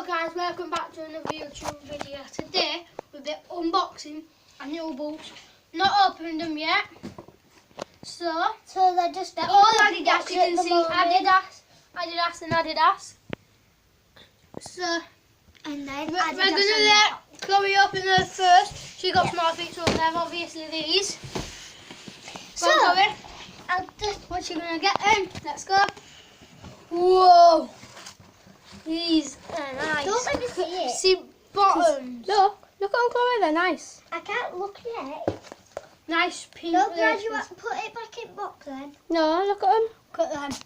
guys, welcome back to another YouTube video. Today we'll be unboxing our new boots. Not opened them yet. So they're just they're all Adidas, you can see Adidas and Adidas. So and then we're gonna let Chloe open her first. She got small feet, so we have obviously these. So Go on, Chloe. I'll just What's she gonna get in? Let's go. Whoa! These are nice. don't let me see it. See bottoms. Look at them, Chloe, they're nice. I can't look yet. Nice pink Don't laces. graduate, put it back in box then. No, look at them. Look at them.